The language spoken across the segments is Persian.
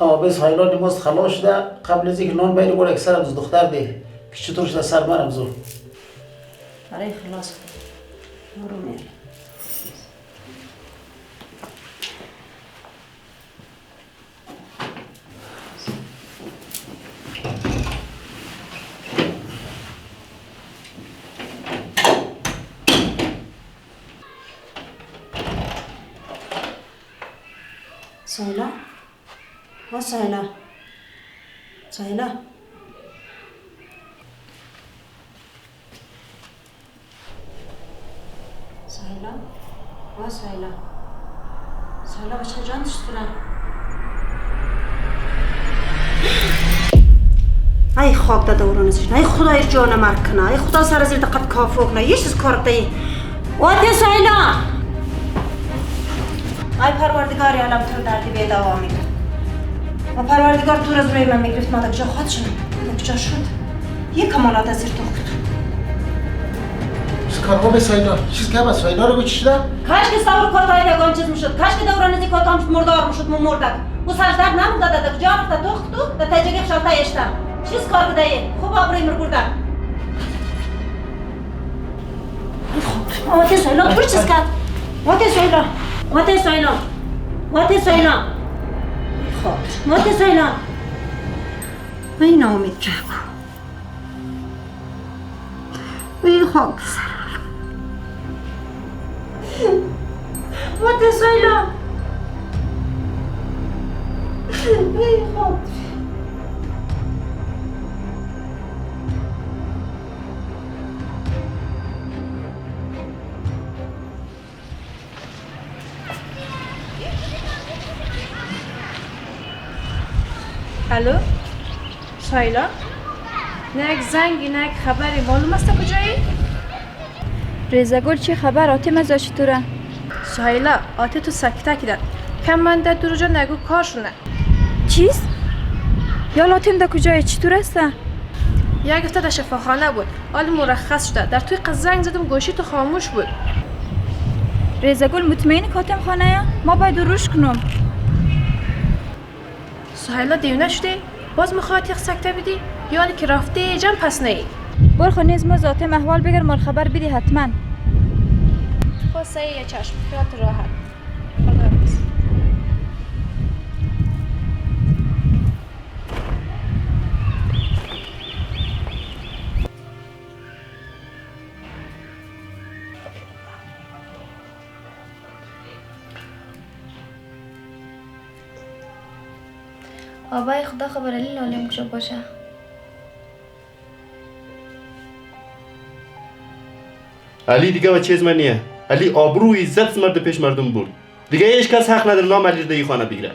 آب سایلا نماز خلاص شده قبل از اینکه نان بیاری برو اکثر از دختر ده که چطور شده سر مرم زور برای خلاص برو میره سایلا ها سایلا سایلا سایلا ها سایلا سایلا بچه جان دشتونه ای خاک داده ورانه زیشن ای خدای جان مرد کنه ای خدا سر زیر دقت کافو کنه یه چیز کار دهی واتی سایلا ای پروردگاری علم تو دردی به دوا میده و پروردگار تو از روی من میگرفت ما کجا خواهد شد ما کجا شد یه کمالات از زیر تو کد چیز کارما به سایلا چیز که با سایلا رو بچی شده کاش که ساور کاتای دگان چیز میشد کاش که دوران ازی کاتام مردار میشد مو مردک او سجدر نمونده داده کجا رفته تو ده تجگه خشالتا اشتم چیز کار بدهی خوب آبروی مر بردن واتی سایلا تو چیز کرد واتی سایلا واتی سایلا واتی سایلا واتی سایلا ای ناامید که ای خاک سر واتی سایلا ای خاک الو سایلا نه یک زنگی نه یک خبری معلوم است کجایی؟ ریزگل چی خبر آتیم از چطوره؟ سایلا آتی تو سکته کده کم من در دو جا نگو کارشونه چیز؟ یا لاتیم در کجایی چطور است؟ یک هفته در شفاخانه بود حال مرخص شده در توی زنگ زدم گوشی تو خاموش بود ریزگل مطمئنی کاتم خانه یا؟ ما باید روش کنم سایلا دیونه شدی؟ باز میخواد یک سکته بدی؟ یا که رفته جمع پس نهی؟ برخو نیز ما ذاتم احوال بگر مال خبر بدی حتما خود سعی چشم خیالت راحت خدا حافظ آبای خدا خبر علی لالم کجا باشه علی دیگه و چیز من نیه علی آبرو عزت مرد پیش مردم بود دیگه هیچ کس حق نداره نام علی در این خانه بگیره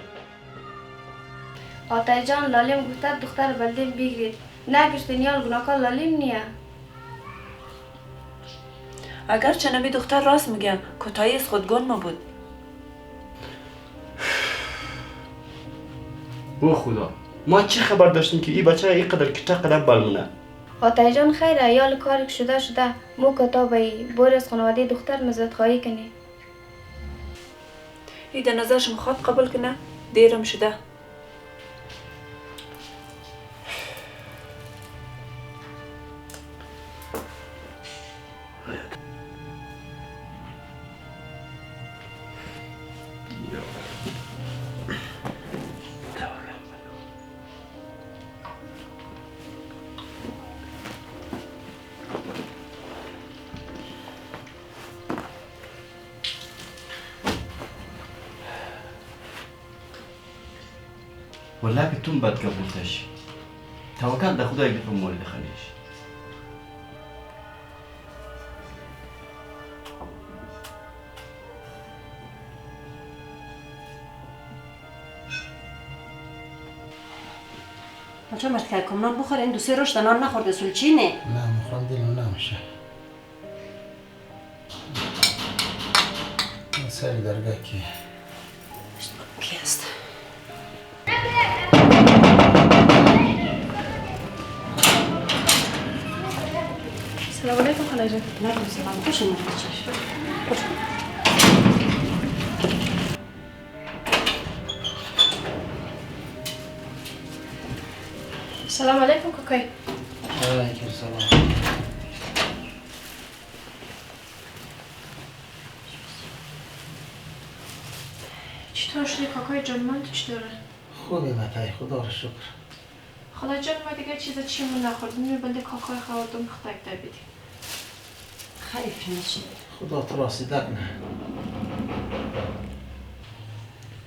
آتای جان لالم گفته دختر بلدیم بگیرید نگشت نیال گناهکار لالم نیه اگر چنمی دختر راست میگن کتایی از خودگون ما بود او خدا ما چه خبر داشتیم که این بچه اینقدر کته قدم بالمونه آتای جان خیر ایال کاری که شده مو کتابی بور از خانواده دختر مزد خواهی کنی این در نظرش میخواد قبول کنه دیرم شده والله بتون بد قبولتش توکل در خدای بفهم مورد خلیش بچه مرد که کم نان بخور این دو سه روش نان نخورده سلچینه نه مخورم دلم نمیشه سری درگاه کی کی است سلام علیکم خاله جان علیکم سلام خوش اومدید بچه‌ش خوش سلام علیکم کوکای. علیکم سلام. چطور شدی کوکای جان؟ من تو چطوره؟ خوبه متای، خدا رو شکر. خدا جان ما دیگه چیز چیمون نخوردیم، میبنده کاکای خوردم خطک در بیدیم. خیلی میشه. خدا تو را صدق نه.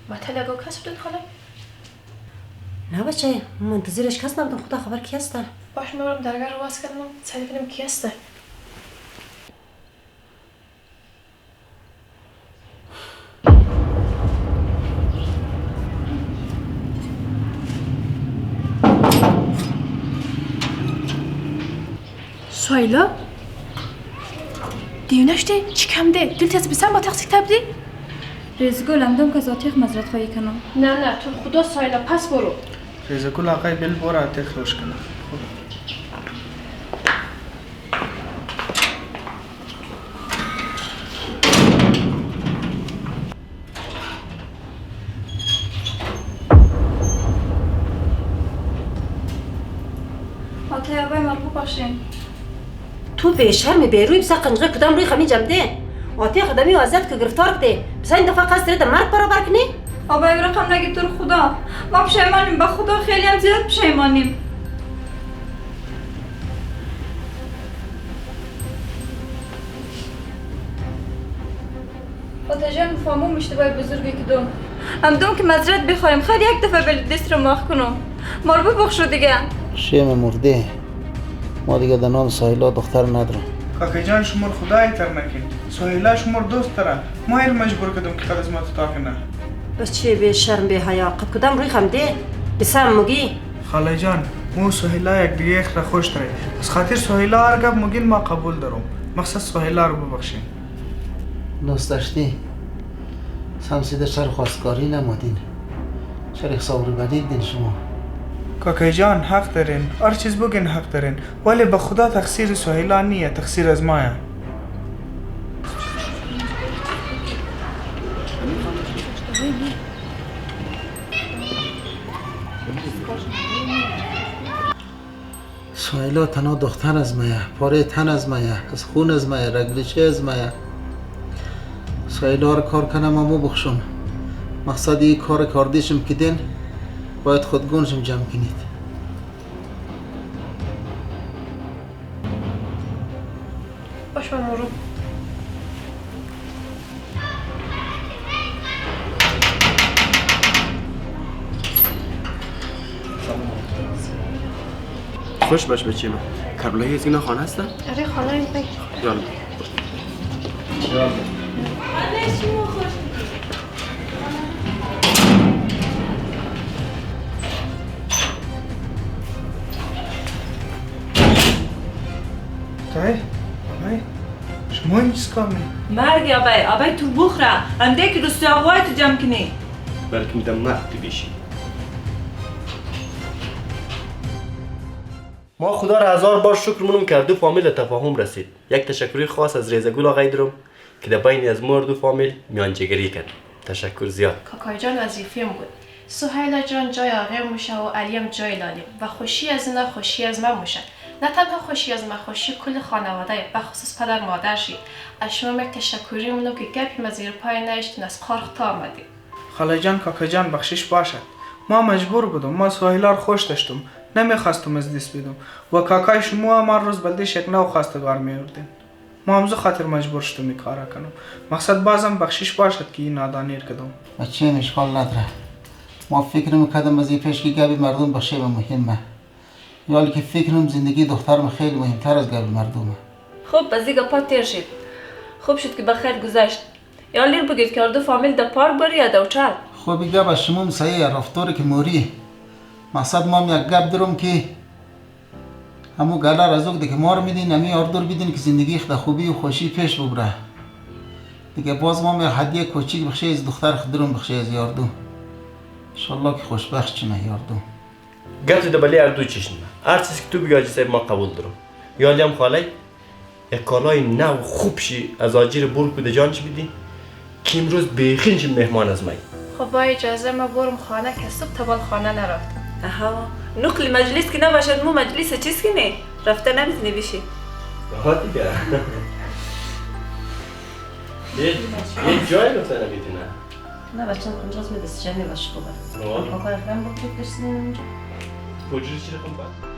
مطلقا کس بدون خاله؟ نه بچه منتظرش کس نبودم، خدا خبر کی هسته؟ باش میبرم درگاه رو واس کردم سعی کنیم کی هسته. سویلا؟ دیونشتی؟ چی کم ده؟ دلت از بسن با تقصیق تبدی؟ رزگل اندام که زاتیخ مزرد خواهی کنم. نه تو خدا سویلا پس برو. رزگل آقای بل بار آتیخ روش کنم. آتای آقای مرگو باشین. تو به شرم بیروی بسا قنجقه کدام روی خمی جمده. آتی خدمی وازد که گرفتار کده. بسا این دفعه قصد ده مرگ برابر کنی؟ آبای رقم نگید تو خدا. ما پشیمانیم، با خدا خیلی هم زیاد پشیمانیم. آتا جان فهمم اشتباه بزرگی کدوم. همدوم که مزرعت بخوایم خیلی یک دفعه بلد دست رو ماخ کنم. مار ببخشو دیگه. شیم مرده. ما دیگه در نام سهیلا دختر ندارم. کاکای جان شمار خدای تر نکن. سهیلا شمار دوست تره. ما ایل مجبور کدم که خود ما تو کنه. بس چه به شرم به حیا قد کدام روی خمده؟ بسام مگی؟ خاله جان مو سهیلا یک دیگه اخرا خوش تره. از خاطر سهیلا هر گپ مگین ما قبول دارم. مقصد سهیلا رو ببخشین. دوست داشتی؟ سمسیده چرا خواستگاری نمودین؟ چرا صبر بدید دین شما؟ کاکای جان حق دارین. هر چیز بگین حق دارین. ولی به خدا تقصیر سهیلا نیه، تقصیر از مایه. سهیلا تنها دختر از مایه، پاره تن از مایه، از خون از مایه، رگلیچه از مایه. سهیلا رو کار کنم امو بخشم. مقصد این کار کاردیشم کدین باید خودگونشم جمع کنید. باش من مرو. خوش باش بچه من. کربلایی از اینا خانه هستن؟ آره خاله این بگی. یالا. تای؟ آبای؟ شما این چیز کار می؟ مرگ آبای تو بخوره. انده که رسته آقای تو جمع کنی. بلکه میدم مرد بشی. ما خدا را 1000 بار شکر منم کرد دو فامیل تفاهم رسید. یک تشکری خاص از رزگل آقای دارم که در بین از ما دو فامیل میانجیگری کرد. تشکر زیاد. کاکای جان وظیفه‌ام بود. سهیلا جان جای آقای موشه و علیم جای لالیم و خوشی از اینا خوشی از من موشه. نه تنها خوشی از من، خوشی کل خانواده به خصوص پدر مادرشی. از شما یک تشکری منو که گپی مزیر پای نشتین از کار تا آمدی. خاله جان کاکا جان بخشش باشد. ما مجبور بودم. ما سهیلا رو خوش داشتم. نمیخواستم از دست بدم و کاکای شما هم هر روز بلدش یک نو خواستگار میوردین. ما همزو خاطر مجبور شدم این کارا کنم. مقصد بازم بخشش باشد که این نادانی کردم. بچه اشکال نداره. ما فکر میکردم از این پیش که گبی مردم بخشه و مهمه. یالی که فکرم زندگی دخترم خیلی مهمتر از گبی مردمه. خب بازی گپا تیر شد. خوب شد که بخیر گذشت. یالی رو بگید که دو فامیل در پارک بری یا در چال. خب این گب از شما صحیح رفتاری که موری. مقصد ما یک گپ دارم که همو گلر از اوک دیگه ما رو میدین همی آردور بیدین که زندگی خدا خوبی و خوشی پیش ببره. دیگه باز ما یک هدیه کوچیک بخشه از دختر خودرون بخشه از یاردو. انشالله که خوشبخت چنه یاردو. گفت در بلی اردو چشم. هر چیز که تو بگی صاحب ما قبول دارم. یالی هم خاله یک کالای نو خوب شی از آجیر برگ بده جان چی بدی که امروز بیخینج مهمان از مایی. خب با اجازه ما برم خانه که صبح تا خانه نرفتم. اها نقل مجلس که نباشد مو مجلس چیز که نه رفته نمیتونی بشی. ها دیگه یه جای گفته نمیتونه. نه بچه‌م اونجاست میدست جمعی باش خوبه کاکای خیلی با تو کشیدین اونجا کجوری چی رقم باید؟